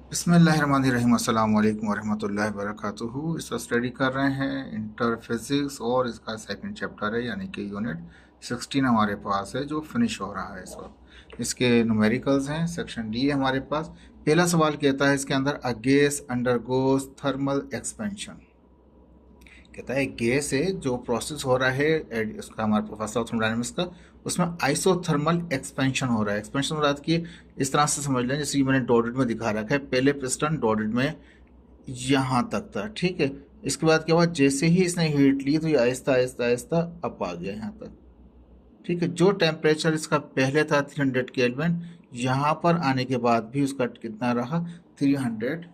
बिस्मिल्लाहिर्रहमानिर्रहीम अस्सलाम वालेकुम वरहमतुल्लाहि वबरकातुहू। इस वक्त स्टडी कर रहे हैं इंटर फिजिक्स और इसका सेकंड चैप्टर है यानी कि यूनिट 16 हमारे पास है जो फिनिश हो रहा है इस वक्त। इसके न्यूमेरिकल्स हैं, सेक्शन डी है हमारे पास। पहला सवाल कहता है इसके अंदर a gas undergoes thermal expansion. कहता है गैस है जो प्रोसेस हो रहा है इसका हमारे प्रोफेसर ऑफ थर्मोडायनामिक्स का, उसमें आइसोथर्मल एक्सपेंशन हो रहा है। एक्सपेंशन हो रहा है कि इस तरह से समझ लें जैसे कि मैंने डॉटेड में दिखा रखा है, पहले पिस्टन डॉटेड में यहाँ तक था, ठीक है। इसके बाद क्या हुआ, जैसे ही इसने हीट ली तो ये आहिस्ता आहिस्ता आहिस्ता अप आ गया यहाँ तक, ठीक है। जो टेम्परेचर इसका पहले था 300 केल्विन, यहाँ पर आने के बाद भी उसका कितना रहा, 300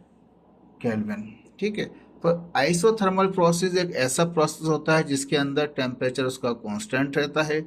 केल्विन, ठीक है। तो आइसोथर्मल प्रोसेस एक ऐसा प्रोसेस होता है जिसके अंदर टेम्परेचर उसका कांस्टेंट रहता है,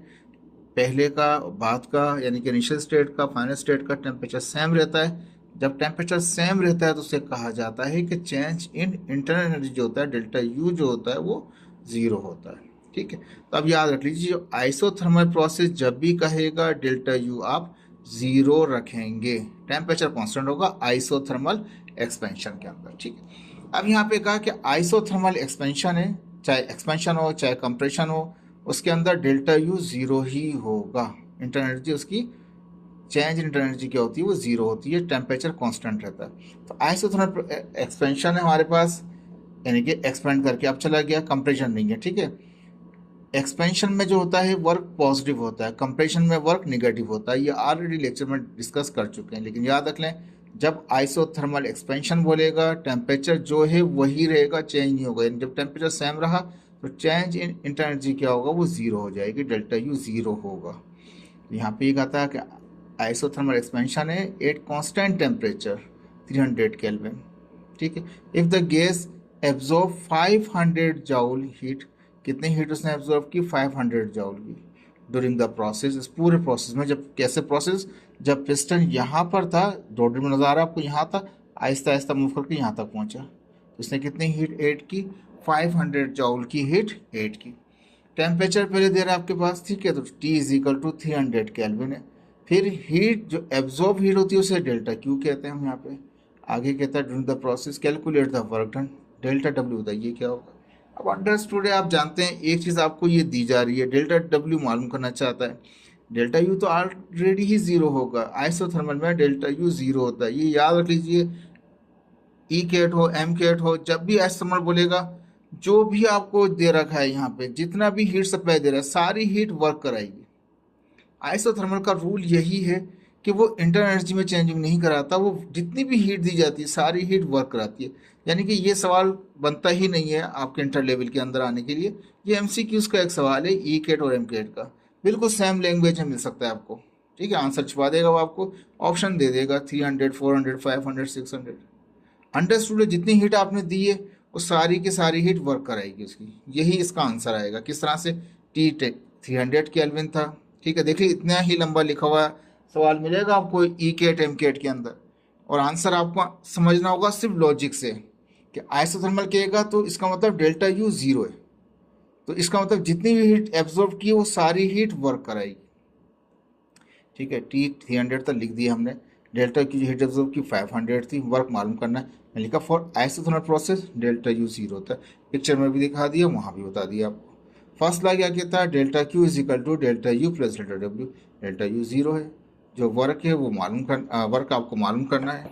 पहले का बाद का यानी कि इनिशियल स्टेट का फाइनल स्टेट का टेम्परेचर सेम रहता है। जब टेम्परेचर सेम रहता है तो उसे कहा जाता है कि चेंज इन इंटरनल एनर्जी जो होता है डेल्टा यू जो होता है वो ज़ीरो होता है, ठीक है। तो अब याद रख लीजिए जो आइसोथर्मल प्रोसेस जब भी कहेगा डेल्टा यू आप ज़ीरो रखेंगे, टेम्परेचर कांस्टेंट होगा आइसोथर्मल एक्सपेंशन के अंदर, ठीक है। अब यहाँ पे कहा कि आइसोथर्मल एक्सपेंशन है, चाहे एक्सपेंशन हो चाहे कंप्रेशन हो, उसके अंदर डेल्टा यू ज़ीरो ही होगा। इंटरनल एनर्जी उसकी चेंज इन इंटरनल एनर्जी क्या होती है, वो ज़ीरो होती है, टेम्परेचर कांस्टेंट रहता है। तो आइसोथर्मल एक्सपेंशन है हमारे पास, यानी कि एक्सपेंड करके अब चला गया, कंप्रेशन नहीं है, ठीक है। एक्सपेंशन में जो होता है वर्क पॉजिटिव होता है, कंप्रेशन में वर्क निगेटिव होता है। ये ऑलरेडी लेक्चर में डिस्कस कर चुके हैं, लेकिन याद रख लें जब आइसोथर्मल एक्सपेंशन बोलेगा टेम्परेचर जो है वही रहेगा, चेंज नहीं होगा। यानी जब टेम्परेचर सेम रहा तो चेंज इन इंटरनल एनर्जी क्या होगा, वो ज़ीरो हो जाएगी, डेल्टा यू ज़ीरो होगा। यहाँ पे ये कहता है कि आइसोथर्मल एक्सपेंशन है एट कांस्टेंट टेम्परेचर 300 केल्विन, ठीक है। If the gas absorb 500 joule heat, कितनी हीट उसने एब्जॉर्ब की, 500 जूल की ड्यूरिंग द प्रोसेस। इस पूरे प्रोसेस में, जब कैसे प्रोसेस, जब पिस्टन यहाँ पर था, डॉटेड में नज़र आ रहा है आपको, यहाँ था, आहिस्ता आहिस्ता मूव करके यहाँ तक पहुँचा, तो इसने कितनी हीट ऐड की, 500 जूल की हीट ऐड की। टेम्परेचर पहले दे रहा है आपके पास, ठीक है, तो T is equal to 300 kelvin है। फिर हीट जो एब्जॉर्ब हीट होती है उसे डेल्टा क्यू कहते हैं हम यहाँ पे। आगे कहता है during the process calculate the work done, delta W बताइए क्या होगा। अब अंडरस्टूड है, आप जानते हैं एक चीज़ आपको ये दी जा रही है, डेल्टा डब्ल्यू मालूम करना चाहता है। डेल्टा यू तो ऑलरेडी ही ज़ीरो होगा, आइसोथर्मल में डेल्टा यू ज़ीरो होता है, ये याद रख लीजिए। ई कैट हो एम कैट हो, जब भी आइसोथर्मल बोलेगा, जो भी आपको दे रखा है यहाँ पे जितना भी हीट सप्लाई दे रहा है सारी हीट वर्क कराएगी। आइसोथर्मल का रूल यही है कि वो इंटरनल एनर्जी में चेंजिंग नहीं कराता, वो जितनी भी हीट दी जाती है सारी हीट वर्क कराती है। यानी कि ये सवाल बनता ही नहीं है आपके इंटर लेवल के अंदर आने के लिए। ये एमसीक्यूज का एक सवाल है, ई कैट और एम कैट का, बिल्कुल सेम लैंग्वेज में मिल सकता है आपको, ठीक है। आंसर छुपा देगा वो आपको, ऑप्शन दे देगा 300 400 500 600। अंडरस्टूड है, जितनी हीट आपने दी है वो सारी की सारी हीट वर्क कराएगी उसकी, यही इसका आंसर आएगा। किस तरह से, टी 300 केल्विन था, ठीक है। देखिए इतना ही लंबा लिखा हुआ सवाल मिलेगा आपको ई केट एम केट के अंदर, और आंसर आपको समझना होगा सिर्फ लॉजिक से कि आइसोथर्मल कहेगा तो इसका मतलब डेल्टा यू ज़ीरो है, तो इसका मतलब जितनी भी हीट एब्जॉर्ब की है वो सारी हीट वर्क कराएगी, ठीक है। T 300 तक लिख दिया हमने, डेल्टा की जो हीट एब्जॉर्ब की 500 थी, वर्क मालूम करना है। मैं लिखा for isothermal process delta U zero होता है, पिक्चर में भी दिखा दिया, वहाँ भी बता दिया आपको। फर्स्ट ला क्या कहता है, delta Q is equal to delta U plus delta W. Delta U zero है, जो वर्क है वो मालूम कर वर्क आपको मालूम करना है,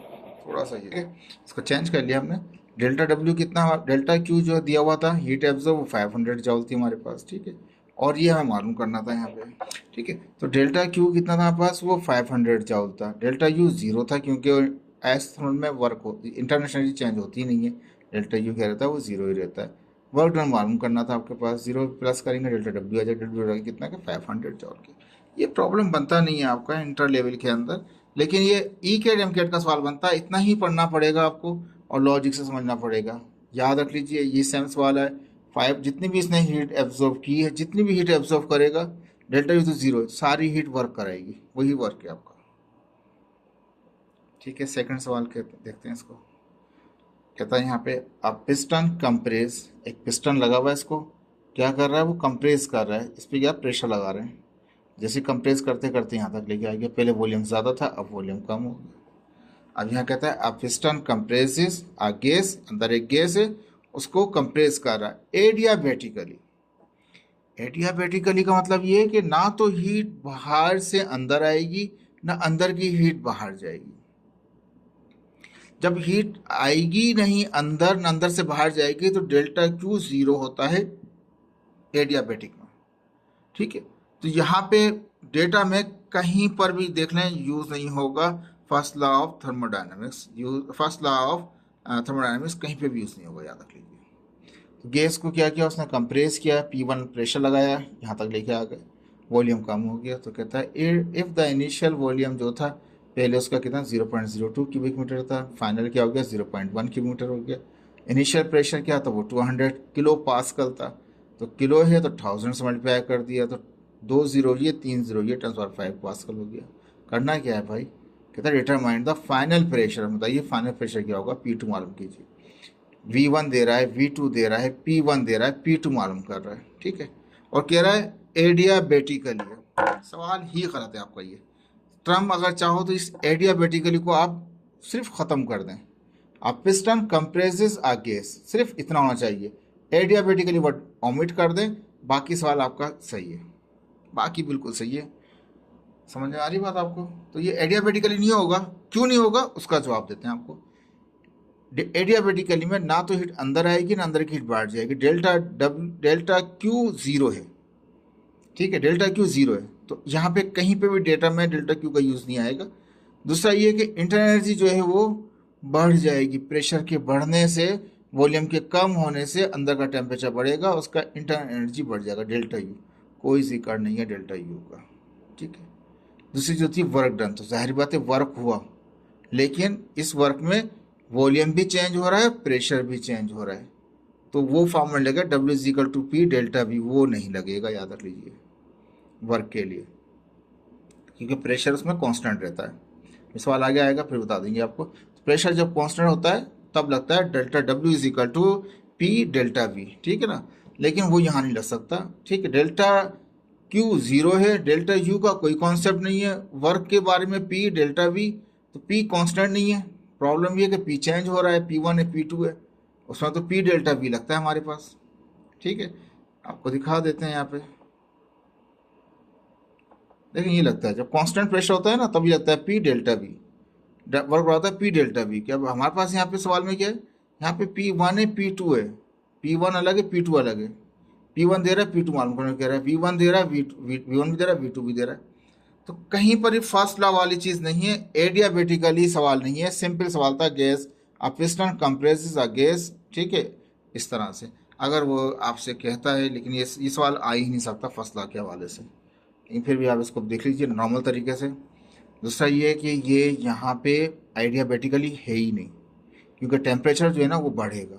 थोड़ा सा ये इसको चेंज कर लिया हमने। डेल्टा डब्ल्यू कितना, डेल्टा क्यू जो दिया हुआ था हीट एब्जॉर्ब वो 500 जूल थी हमारे पास, ठीक है, और ये हमें मालूम करना था यहाँ पे, ठीक है। तो डेल्टा क्यू कितना था हमारे पास, वो 500 जूल था। डेल्टा यू ज़ीरो था क्योंकि आइसोथर्मल में वर्क होती, इंटरनेशनली चेंज होती ही नहीं है, डेल्टा यू क्या रहता है, वो ज़ीरो ही रहता है। वर्क डन मालूम करना था आपके पास, जीरो प्लस करेंगे डेल्टा डब्ल्यू आ जाएगा, डब्ल्यू कितना का 500 जूल की। ये प्रॉब्लम बनता नहीं है आपका इंटर लेवल के अंदर, लेकिन ये ई कैट एम कैट का सवाल बनता है, इतना ही पढ़ना पड़ेगा आपको और लॉजिक से समझना पड़ेगा। याद रख लीजिए ये सेम सवाल है, 5 जितनी भी इसने हीट एब्जॉर्ब की है, जितनी भी हीट एब्जॉर्ब करेगा, डेल्टा यू तो ज़ीरो है, सारी हीट वर्क कराएगी, वही वर्क है आपका, ठीक है। सेकंड सवाल के देखते हैं इसको। कहता है यहाँ पे अब पिस्टन कंप्रेस, एक पिस्टन लगा हुआ है, इसको क्या कर रहा है, वो कंप्रेस कर रहा है, इस पर क्या प्रेशर लगा रहे हैं। जैसे कंप्रेस करते करते यहाँ तक लेके आ गया, पहले वॉल्यूम ज़्यादा था अब वॉल्यूम कम हो गया। अब यहाँ कहता है अ पिस्टन कंप्रेसेस अ गैस, अंदर एक गैस है उसको कंप्रेस कर रहा है एडियाबेटिकली। एडियाबेटिकली का मतलब ये है कि ना तो हीट बाहर से अंदर आएगी ना अंदर की हीट बाहर जाएगी। जब हीट आएगी नहीं अंदर न अंदर से बाहर जाएगी तो डेल्टा क्यू 0 होता है एडियाबेटिक में। ठीक है, तो यहाँ पे डेटा में कहीं पर भी देख लें यूज नहीं होगा first law of thermodynamics, first law of thermodynamics कहीं पे भी यूज नहीं होगा, याद रख लीजिए। तो गैस को क्या किया उसने, कंप्रेस किया, P1 प्रेशर लगाया, यहाँ तक लेके आ गए, वॉल्यूम कम हो गया। तो कहता है इफ द इनिशियल वॉल्यूम जो था पहले उसका कितना 0.02 क्यूबिक मीटर था, फाइनल क्या हो गया 0.1 क्यूबिक मीटर हो गया। इनिशियल प्रेशर क्या था, वो 200 किलो पास्कल था, तो किलो है तो 1000 से मल्टीप्लाई कर दिया, तो 2 जीरो ये 3 जीरो ये 10⁵ पास्कल हो गया। करना क्या है भाई, कहता है डिटरमाइन द फाइनल प्रेशर, बताइए फाइनल प्रेशर क्या होगा, P2 मालूम कीजिए। V1 दे रहा है, V2 दे रहा है, P1 दे रहा है, P2 मालूम कर रहा है। ठीक है, और कह रहा है एडियाबेटिकली है, सवाल ही गलत है आपका। ये टर्म अगर चाहो तो इस एडियाबेटिकली को आप सिर्फ ख़त्म कर दें, आप पिस्टन कंप्रेसेस अ गैस, सिर्फ इतना होना चाहिए। एडियाबेटिकली वर्ड ओमिट कर दें, बाकी सवाल आपका सही है, बाकी बिल्कुल सही है। समझ में आ रही बात आपको? तो ये एडियाबेटिकली नहीं होगा, क्यों नहीं होगा उसका जवाब देते हैं आपको। एडियाबेटिकली में ना तो हीट अंदर आएगी ना अंदर की हीट बाहर जाएगी, डेल्टा क्यू 0 है। ठीक है, डेल्टा क्यू 0 है, तो यहाँ पे कहीं पे भी डेटा में डेल्टा क्यू का यूज़ नहीं आएगा। दूसरा ये कि इंटरनल एनर्जी जो है वो बढ़ जाएगी, प्रेशर के बढ़ने से, वॉल्यूम के कम होने से अंदर का टेम्परेचर बढ़ेगा, उसका इंटरनल एनर्जी बढ़ जाएगा डेल्टा यू, कोई जिक्र नहीं है डेल्टा यू का। ठीक है, दूसरी जो थी वर्क डन, तो जाहिर बात है वर्क हुआ, लेकिन इस वर्क में वॉल्यूम भी चेंज हो रहा है, प्रेशर भी चेंज हो रहा है, तो वो फॉर्मूला लगेगा W=P डेल्टा V, वो नहीं लगेगा, याद रख लीजिए वर्क के लिए, क्योंकि प्रेशर उसमें कांस्टेंट रहता है। ये सवाल आगे आएगा फिर बता देंगे आपको। प्रेशर जब कांस्टेंट होता है तब लगता है डेल्टा W=P डेल्टा V, ठीक है ना, लेकिन वो यहाँ नहीं लग सकता। ठीक है, डेल्टा Q 0 है, डेल्टा U का कोई कॉन्सेप्ट नहीं है, वर्क के बारे में P डेल्टा V, तो P कांस्टेंट नहीं है। प्रॉब्लम ये कि P चेंज हो रहा है, P1 है P2 है, उसमें तो P डेल्टा V लगता है हमारे पास। ठीक है, आपको दिखा देते हैं यहाँ पे, लेकिन ये लगता है जब कांस्टेंट प्रेशर होता है ना तभी लगता है P डेल्टा V, वर्क होता है P डेल्टा V। क्या हमारे पास यहाँ पे सवाल में क्या है, यहाँ पे P1 है P2 है, P1 अलग है P2 अलग है, P1 दे रहा है P2 मालूम करने कह रहा है, V1 दे रहा है V1 भी दे रहा है V2 भी दे रहा है, तो कहीं पर ही फर्स्ट लॉ वाली चीज़ नहीं है, एडियाबेटिकली सवाल नहीं है, सिंपल सवाल था gas a piston compresses a gas. ठीक है, इस तरह से अगर वो आपसे कहता है, लेकिन ये सवाल आ ही नहीं सकता फर्स्ट लॉ के हवाले से, लेकिन फिर भी आप इसको देख लीजिए नॉर्मल तरीके से। दूसरा ये है कि ये यहाँ पे आइडियाबेटिकली है ही नहीं, क्योंकि टेम्परेचर जो है ना वो बढ़ेगा,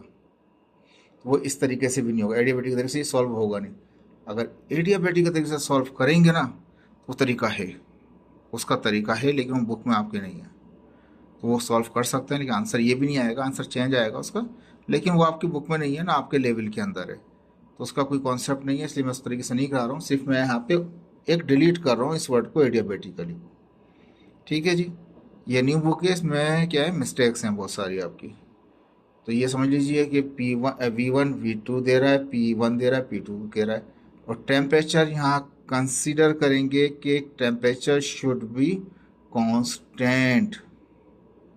तो वो इस तरीके से भी नहीं होगा, एडियाबेटिक तरीके से सॉल्व होगा नहीं। अगर एडियाबेटिक तरीके से सॉल्व करेंगे ना वो तरीका है, उसका तरीका है, लेकिन वो बुक में आपके नहीं है, तो वो सॉल्व कर सकते हैं, लेकिन आंसर ये भी नहीं आएगा, आंसर चेंज आएगा उसका, लेकिन वो आपकी बुक में नहीं है ना, आपके लेवल के अंदर है, तो उसका कोई कॉन्सेप्ट नहीं है, इसलिए मैं उस तरीके से नहीं करा रहा हूँ, सिर्फ मैं यहाँ पे एक डिलीट कर रहा हूँ इस वर्ड को एडियाबेटिकली। ठीक है जी, ये न्यू बुक है, इसमें क्या है मिस्टेक्स हैं बहुत सारी आपकी, तो ये समझ लीजिए कि V1 V2 दे रहा है, P1 दे रहा है, P2 कह रहा है, और टेम्परेचर यहाँ कंसीडर करेंगे कि टेम्परेचर शुड बी कांस्टेंट।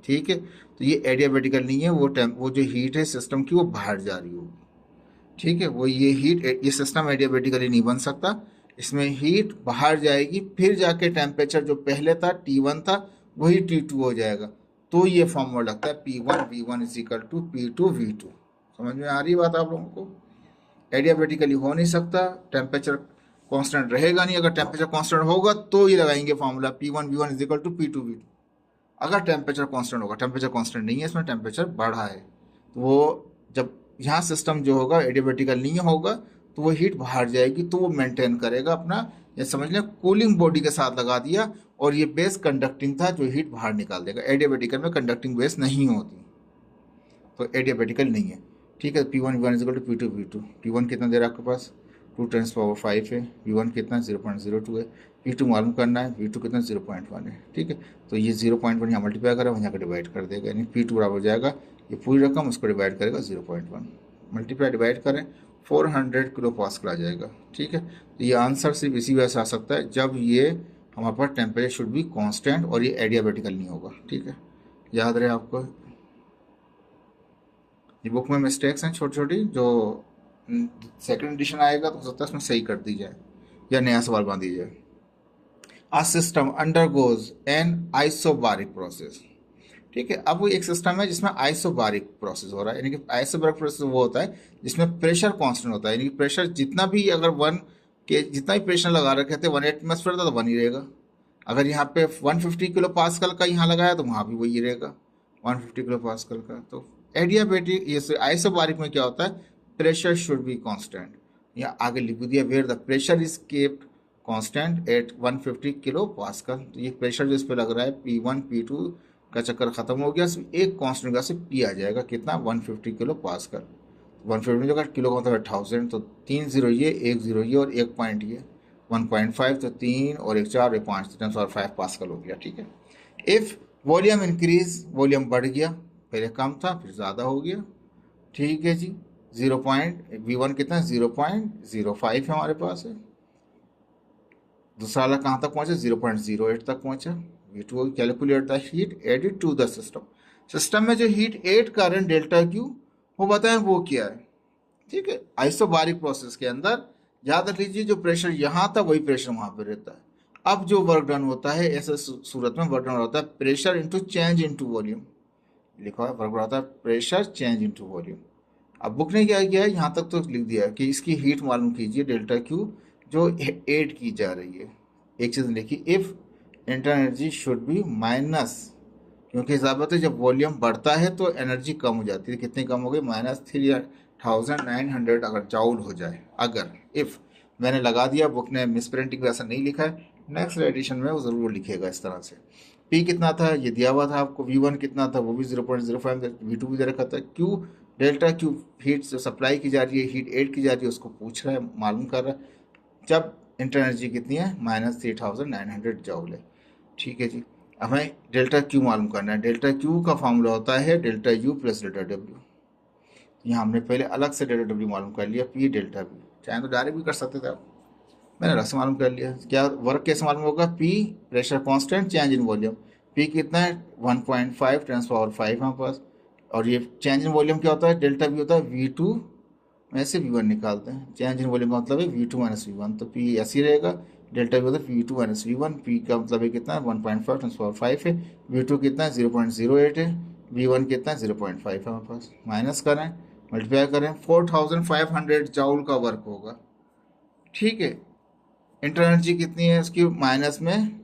ठीक है, तो ये एडियाबेटिकल नहीं है, वो जो हीट है सिस्टम की वो बाहर जा रही होगी। ठीक है, वो ये सिस्टम एडियाबेटिकली नहीं बन सकता, इसमें हीट बाहर जाएगी, फिर जाके टेम्परेचर जो पहले था T1 था वही T2 हो जाएगा, तो ये फॉर्मूला लगता है P1 V1 = P2 V2। समझ में आ रही बात आप लोगों को? एडियाबेटिकली हो नहीं सकता, टेम्परेचर कांस्टेंट रहेगा नहीं, अगर टेम्परेचर कांस्टेंट होगा तो ये लगाएंगे formula P1 V1 = P2 V2। अगर टेम्परेचर कांस्टेंट होगा, टेम्परेचर कांस्टेंट नहीं है, इसमें टेम्परेचर बढ़ा है, तो वो जब यहाँ सिस्टम जो होगा एडियाबेटिकल नहीं होगा तो वो हीट बाहर जाएगी, तो वो मेंटेन करेगा अपना, ये समझ लें कूलिंग बॉडी के साथ लगा दिया, और ये बेस कंडक्टिंग था जो हीट बाहर निकाल देगा। एडियाबेटिकल में कंडक्टिंग बेस नहीं होती, तो एडियाबेटिकल नहीं है। ठीक है, P1 V1 = P2 V2। P1 कितना दे रहा है आपके पास 2 × 5 है, V1 कितना 0.02 है, V2 मालूम करना है, V2 कितना 0.1 है। ठीक है, तो ये 0.1 यहाँ मल्टीप्लाई करें, वहाँ का डिवाइड कर देगा, यानी P2 बराबर हो जाएगा ये पूरी रकम उसको डिवाइड करेगा 0.1, मल्टीप्लाई डिवाइड करें 400 किलो पास्कल आ जाएगा। ठीक है, तो ये आंसर सिर्फ इसी वजह से आ सकता है जब ये हमारे पास टेम्परेचर शुड बी कांस्टेंट और ये एडियाबेटिकल नहीं होगा। ठीक है, याद रहे आपको, ये बुक में मिस्टेक्स हैं छोटी छोटी, जो सेकंड एडिशन आएगा तो हो सकता है उसमें सही कर दी जाए या नया सवाल बांध दी जाए। A system undergoes an isobaric process। ठीक है, अब वो एक सिस्टम है जिसमें आइसोबारिक प्रोसेस हो रहा है, यानी कि आइसोबारिक प्रोसेस वो होता है जिसमें प्रेशर कांस्टेंट होता है, यानी कि प्रेशर जितना भी, अगर जितना भी प्रेशर लगा रखे थे 1 एटमॉस्फेयर था तो 1 ही रहेगा। अगर यहाँ पे 150 किलो पास्कल का यहाँ लगाया तो वहाँ भी वही रहेगा 150 किलो पास्कल का। तो एडियाबेटिक, ये आइसोबारिक में क्या होता है, प्रेशर शुड बी कांस्टेंट। यहाँ आगे लिख दिया where the pressure is kept constant at 150 kilo pascal. तो ये प्रेशर जो इस पे लग रहा है P1 P2 का चक्कर खत्म हो गया, सिर्फ एक कांस्टेंट का सिर्फ P आ जाएगा, कितना 150 किलो पास्कल। 150 जो किलो का मतलब 1000, तो 3 जीरो ये, 1 जीरो ये और 1 पॉइंट ये 1.5, तो 3 और 1 4 और 5 10 और 5 पास्कल हो गया। ठीक है, इफ वॉल्यूम इंक्रीज, वॉल्यूम बढ़ गया, पहले कम था फिर ज़्यादा हो गया। ठीक है जी, V1 कितना 0.05 है हमारे पास है। दूसरा वाला कहाँ तक पहुँचा, 0.08 तक पहुँचा। V2 calculate the heat added to the system. System में जो हीट एड कर रहे हैं डेल्टा क्यू, वो बताएं वो क्या है। ठीक है, आइसोबारिक प्रोसेस के अंदर याद रख लीजिए जो प्रेशर यहाँ था वही प्रेशर वहाँ पे रहता है। अब जो वर्क डन होता है ऐसे सूरत में वर्क डन होता है pressure into change into volume, लिखा है वर्क होता है प्रेशर चेंज इंटू वॉल्यूम। अब बुक ने क्या किया है, यहाँ तक तो लिख दिया है कि इसकी हीट मालूम कीजिए डेल्टा क्यू जो एड की जा रही है। एक चीज़ लिखी, if internal energy should be minus, क्योंकि हिसाबत है जब वॉल्यूम बढ़ता है तो एनर्जी कम हो जाती है। कितनी कम हो गई, -3900 अगर जाउल हो जाए। अगर इफ मैंने लगा दिया, बुक ने मिस प्रिंटिंग वैसा नहीं लिखा है, नेक्स्ट एडिशन में वो ज़रूर लिखेगा इस तरह से। P कितना था ये दिया हुआ था आपको, V1 कितना था वो भी 0.05, V2 भी दे रखा था। Q delta Q heat supply की जा रही है, हीट एड की जा रही है, उसको पूछ रहा है, मालूम कर रहा है। जब इंटर एनर्जी कितनी है, -3900 जाउल है। ठीक है जी, हमें डेल्टा Q मालूम करना है। डेल्टा Q का फॉर्मूला होता है delta U plus delta W। यहाँ हमने पहले अलग से डेल्टा W मालूम कर लिया, P डेल्टा V, चाहे तो डायरेक्ट भी कर सकते थे आप, मैंने अलग से मालूम कर लिया। क्या वर्क कैसे मालूम होगा, P pressure constant change in volume, P कितना है 1.5 × 10⁵ हमारे पास, और ये चेंज इन वॉल्यूम क्या होता है, डेल्टा V होता है V2 में से V1 निकालते हैं। चेंज इन वॉल्यूम का मतलब है V2 - V1, तो P ऐसे ही रहेगा, डेल्टा V होता है V2 - V1, P का मतलब है कितना है 1.5 × 10⁵ है, V2 कितना है 0.08 है, V1 कितना है 0.5 है हमारे पास। माइनस करें, मल्टीप्लाई करें, 4500 जाउल का वर्क होगा। ठीक है, इंटर एनर्जी कितनी है उसकी माइनस में,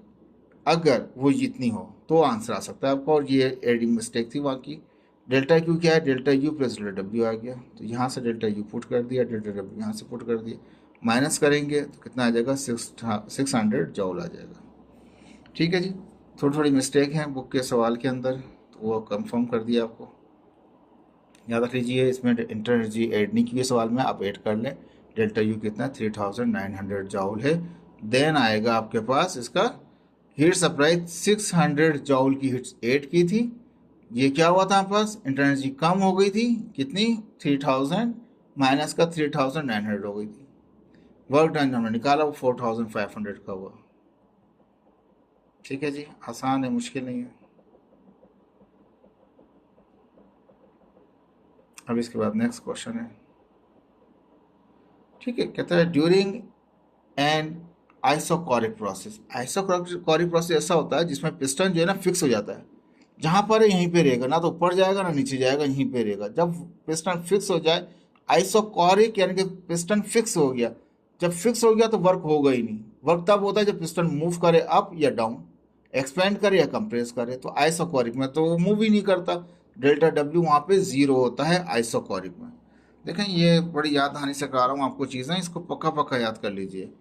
अगर वो जितनी हो तो आंसर आ सकता है आपका, और ये एडिंग मिस्टेक थी वहाँ की। डेल्टा क्यू क्या है, delta U plus delta W आ गया, तो यहाँ से डेल्टा यू पुट कर दिया, डेल्टा डब्ल्यू यहाँ से पुट कर दिया, माइनस करेंगे तो कितना आ जाएगा 600 जॉल आ जाएगा। ठीक है जी, थोड़ी थोड़ी मिस्टेक हैं बुक के सवाल के अंदर, तो वो कंफर्म कर दिया आपको। याद रख लीजिए इसमें इंटर एनर्जी ऐड नहीं की है सवाल में, आप ऐड कर लें। डेल्टा यू कितना 3900 जाउल है। देन आएगा आपके पास इसका हीट सप्लाई, 600 जाउल की हीट ऐड की थी। ये क्या हुआ था हमारे पास, इंटर एनर्जी कम हो गई थी, कितनी 3000 माइनस का 3900 हो गई थी। वर्क डन हमने निकाला वो 4500 का हुआ। ठीक है जी, आसान है, मुश्किल नहीं है। अब इसके बाद नेक्स्ट क्वेश्चन है। ठीक है, कहता है during and isochoric process. Isochoric process ऐसा होता है जिसमें पिस्टन जो है ना फिक्स हो जाता है, जहाँ पर है यहीं पे रहेगा, ना तो ऊपर जाएगा ना नीचे जाएगा, यहीं पे रहेगा। जब पिस्टन फिक्स हो जाए, आइसोकोरिक यानी कि पिस्टन फिक्स हो गया। जब फिक्स हो गया तो वर्क होगा ही नहीं। वर्क तब होता है जब पिस्टन मूव करे अप या डाउन, एक्सपेंड करे या कंप्रेस करे। तो आइसोकोरिक में तो वो मूव ही नहीं करता, डेल्टा डब्ल्यू वहाँ पे 0 होता है आइसोकोरिक में। देखें ये बड़ी याद दहानी से करा रहा हूँ आपको चीज़ें, इसको पक्का पक्का याद कर लीजिए।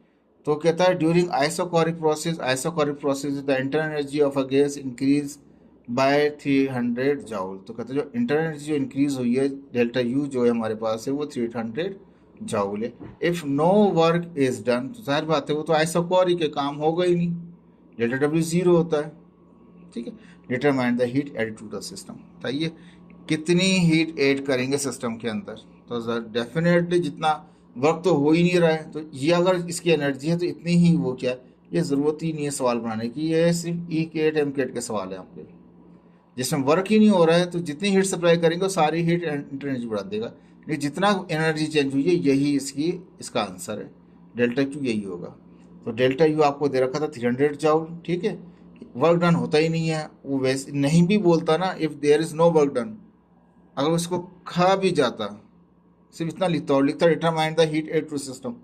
तो कहता है during isochoric process the internal energy of a gas increase by 300 joule. तो कहते हैं जो इंटरनल एनर्जी जो इंक्रीज हुई है डेल्टा यू जो है हमारे पास है वो 300 जॉउल है। If no work is done, तो जाहिर बात है वो तो आइसोकोरिक के काम होगा ही नहीं, डेल्टा डब्ल्यू जीरो होता है। ठीक है, determine the heat add to the system, बताइए कितनी हीट ऐड करेंगे सिस्टम के अंदर। तो डेफिनेटली जितना वर्क तो हो ही नहीं रहा है, तो ये अगर इसकी एनर्जी है तो इतनी ही वो क्या है, ये ज़रूरत ही नहीं है सवाल बनाने की, ये सिर्फ ई केट एम केट के सवाल है आपके, जिसमें वर्क ही नहीं हो रहा है तो जितनी हीट सप्लाई करेंगे वो सारी हीट इंटर एनर्जी बढ़ा देगा, लेकिन जितना एनर्जी चेंज हुई है यही इसका आंसर है, डेल्टा क्यू यही होगा। तो डेल्टा यू आपको दे रखा था 300 जॉउल, ठीक है, वर्क डन होता ही नहीं है, वो वैसे नहीं भी बोलता ना, if there is no work done, अगर उसको खा भी जाता, सिर्फ इतना लिखता और लिखता determine the heat add to system,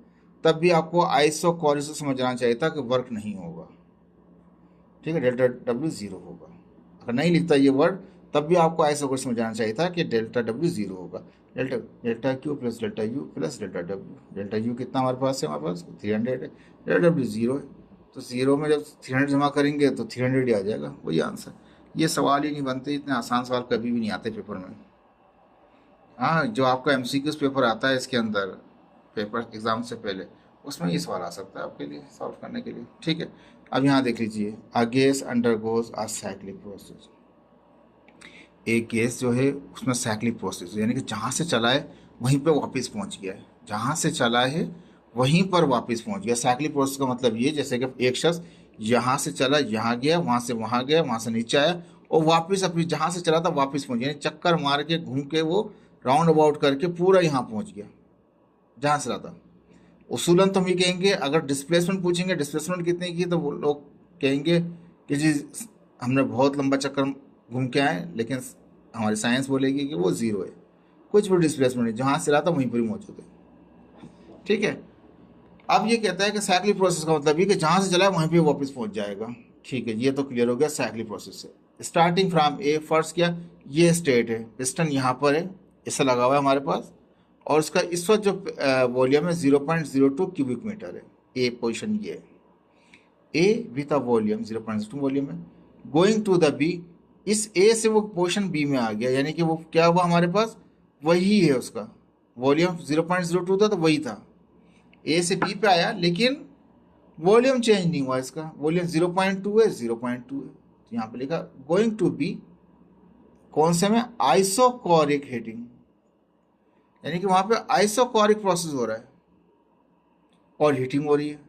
तब भी आपको आइसोकोरिक से समझना चाहिए था कि वर्क नहीं होगा। ठीक है, डेल्टा डब्ल्यू जीरो होगा। अगर नहीं लिखता ये वर्ड तब भी आपको आइसोकोरिक समझना चाहिए था कि डेल्टा डब्ल्यू जीरो होगा। Delta delta Q plus delta U plus delta W, delta you कितना हमारे पास है, हमारे पास 300 है, डेल्टा डब्ल्यू जीरो है, तो जीरो में जब 300 जमा करेंगे तो 300 ही आ जाएगा, वही आंसर। ये सवाल ही नहीं बनते, इतने आसान सवाल कभी भी नहीं आते पेपर में। हाँ, जो आपका एमसीक्यूज पेपर आता है इसके अंदर, पेपर एग्जाम से पहले, उसमें ये सवाल आ सकता है आपके लिए सॉल्व करने के लिए। ठीक है, अब यहाँ देख लीजिए, a gas undergoes a cyclic process. एक गैस जो है उसमें साइक्लिक प्रोसेस, यानी कि जहाँ से चला है वहीं पर वापस पहुँच गया है, जहाँ से चला है वहीं पर वापस पहुँच गया। साइक्लिक प्रोसेस का मतलब ये, जैसे कि एक शख्स यहाँ से चला, यहाँ गया, वहाँ से वहाँ गया, वहाँ से नीचे आया और वापस अपनी जहाँ से चला था वापस पहुँच गया, यानी चक्कर मार के घूम के वो राउंड अबाउट करके पूरा यहाँ पहुँच गया जहाँ से रहा था। उसूलन तो हम ये कहेंगे, अगर डिस्प्लेसमेंट पूछेंगे डिस्प्लेसमेंट कितने की, तो वो लोग कहेंगे कि जी हमने बहुत लंबा चक्कर घूम के आए, लेकिन हमारी साइंस बोलेगी कि वो ज़ीरो है, कुछ भी डिस्प्लेसमेंट नहीं, जहाँ से रहा था वहीं पर ही मौजूद है। ठीक है, अब ये कहता है कि साइक्लिक प्रोसेस का मतलब ये कि जहाँ से चला है वहीं पर वापस पहुँच जाएगा। ठीक है, ये तो क्लियर हो गया साइक्लिक प्रोसेस से। स्टार्टिंग फ्रॉम ए, फर्स्ट क्या, ये स्टेट है, पिस्टन यहाँ पर है, ऐसा लगा हुआ है हमारे पास, और उसका इस वक्त जो वॉल्यूम है 0.02 क्यूबिक मीटर है। ए पोजिशन ये है, ए विथ अ वॉल्यूम 0.02 वॉल्यूम है, गोइंग टू द बी, इस ए से वो पोजिशन बी में आ गया, यानी कि वो क्या हुआ हमारे पास, वही है उसका वॉल्यूम 0.02 था तो वही था, ए से बी पे आया लेकिन वॉल्यूम चेंज नहीं हुआ, इसका वॉल्यूम 0.2 है, 0.2 है, तो यहाँ पे लिखा गोइंग टू बी, कौन से में, आइसोकोरिक हीटिंग, यानी कि वहां पे आइसोकोरिक प्रोसेस हो रहा है और हीटिंग हो रही है।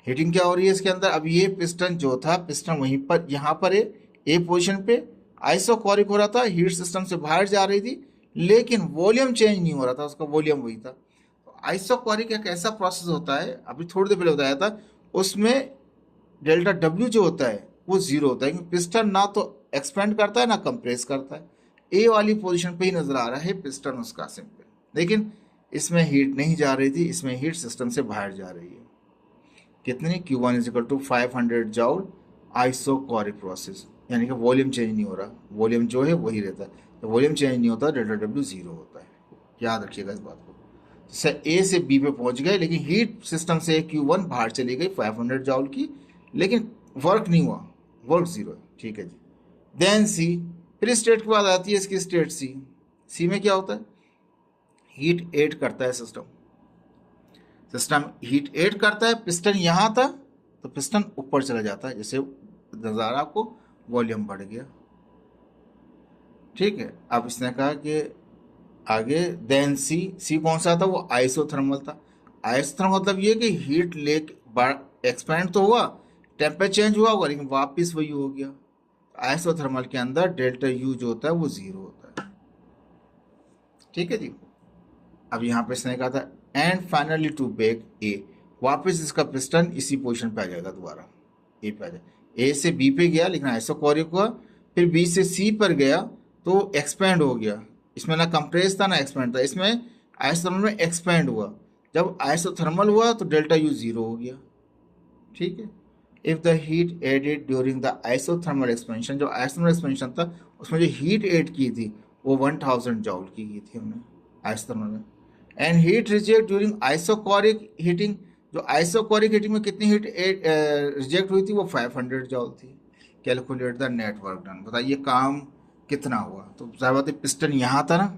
हीटिंग क्या हो रही है इसके अंदर, अब ये पिस्टन जो था, पिस्टन वहीं पर यहाँ पर है ए पोजीशन पे, आइसोकोरिक हो रहा था, हीट सिस्टम से बाहर जा रही थी, लेकिन वॉल्यूम चेंज नहीं हो रहा था, उसका वॉल्यूम वही था। तो आइसोकोरिक एक ऐसा प्रोसेस होता है, अभी थोड़ी देर पहले बताया था, उसमें डेल्टा डब्ल्यू जो होता है वो जीरो होता है, क्योंकि पिस्टन ना तो एक्सपेंड करता है ना कंप्रेस करता है, ए वाली पोजीशन पे ही नजर आ रहा है पिस्टन उसका सिंपल, लेकिन इसमें हीट नहीं जा रही थी, इसमें हीट सिस्टम से बाहर जा रही है। कितनी, Q1 is equal to 500 joule, isochoric process, यानी कि वॉल्यूम चेंज नहीं हो रहा, वॉल्यूम जो है वही रहता है, तो वॉल्यूम चेंज नहीं होता, डेल्टा डब्ल्यू जीरो होता है, याद रखिएगा इस बात को। ए से बी पे पहुंच गए, लेकिन हीट सिस्टम से Q1 बाहर चली गई 500 जॉउल की, लेकिन वर्क नहीं हुआ, वर्क जीरो है। ठीक है जी, देन सी, फिर स्टेट के बाद आती है इसकी स्टेट सी। सी में क्या होता है, हीट एड करता है सिस्टम, सिस्टम हीट एड करता है, पिस्टन यहाँ था तो पिस्टन ऊपर चला जाता है, जैसे नज़ारा आपको, वॉल्यूम बढ़ गया। ठीक है, अब इसने कहा कि आगे देन सी, सी कौन सा था, वो आइसोथर्मल था। आइसोथर्मल मतलब ये कि हीट लेक एक्सपेंड तो हुआ, टेम्परेचर चेंज हुआ होगा, लेकिन वापस वही हो गया। आइसोथर्मल के अंदर डेल्टा यू जो होता है वो जीरो होता है। ठीक है जी, अब यहाँ पे इसने कहा था एंड फाइनली टू बेक ए, वापस इसका पिस्टन इसी पोजीशन पे आ जाएगा, दोबारा ए पे आ जाएगा, ए से बी पे गया लेकिन आइसोकोरिक हुआ, फिर बी से सी पर गया तो एक्सपेंड हो गया, इसमें ना कंप्रेस था ना एक्सपेंड था, इसमें आइसोथर्मल में एक्सपेंड हुआ, जब आइसोथर्मल हुआ तो डेल्टा यू जीरो हो गया। ठीक है, if the heat added during the isothermal expansion, जो आइसोथर्मल एक्सपेंशन था उसमें जो हीट एड की थी वो 1000 जॉउल की थी हमने आइसोथर्मल में, and heat reject during isochoric heating, जो आइसोकोरिक हीटिंग में कितनी हीट रिजेक्ट हुई थी वो 500 जॉउल थी। कैलकुलेट द नेटवर्क डन, बताइए काम कितना हुआ। तो जाहिर बात है पिस्टन यहाँ था ना,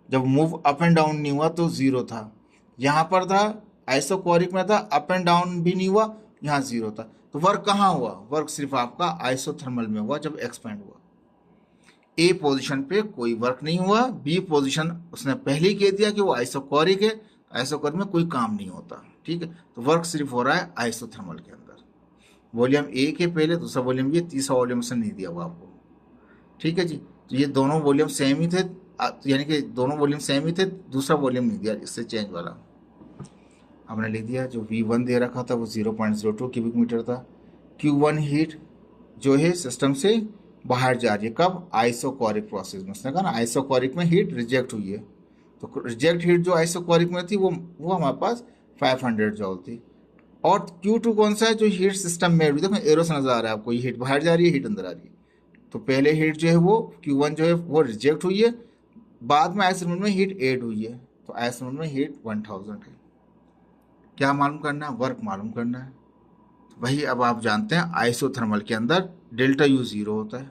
जब मूव अप एंड डाउन नहीं हुआ तो जीरो था, यहाँ पर था आइसोकोरिक में था, अप एंड डाउन भी नहीं हुआ, यहाँ जीरो था। तो वर्क कहाँ हुआ? वर्क सिर्फ आपका आइसोथर्मल में हुआ जब एक्सपेंड हुआ। ए पोजीशन पे कोई वर्क नहीं हुआ, बी पोजीशन उसने पहले ही कह दिया कि वो आइसोकोरिक है, आइसोकोरिक में कोई काम नहीं होता, ठीक है। तो वर्क सिर्फ हो रहा है आइसोथर्मल के अंदर। वॉल्यूम ए के पहले दूसरा वॉल्यूम, ये तीसरा वॉल्यूम उसने नहीं दिया हुआ आपको, ठीक है जी। तो ये दोनों वॉल्यूम सेम ही थे, यानी कि दोनों वॉल्यूम सेम ही थे, दूसरा वॉल्यूम नहीं दिया, इससे चेंज वाला हमने लिख दिया। जो V1 दे रखा था वो 0.02 क्यूबिक मीटर था। Q1 हीट जो है सिस्टम से बाहर जा रही है, कब? आइसोकोरिक प्रोसेस में। उसने कहा ना आइसोकोरिक में हीट रिजेक्ट हुई है, तो रिजेक्ट हीट जो आइसोकोरिक में थी वो हमारे पास 500 जॉल थी। और Q2 कौन सा है? जो हीट सिस्टम में, देखो एरो से नजर आ रहा है आपको, ये हीट बाहर जा रही है, हीट अंदर आ रही है। तो पहले हीट जो है वो Q1 जो है वो रिजेक्ट हुई है, बाद में आइसोथर्मल में हीट ऐड हुई है, तो आइसोथर्मल में हीट 1000 है। क्या मालूम करना है? वर्क मालूम करना है। तो वही अब आप जानते हैं आइसोथर्मल के अंदर डेल्टा यू जीरो होता है।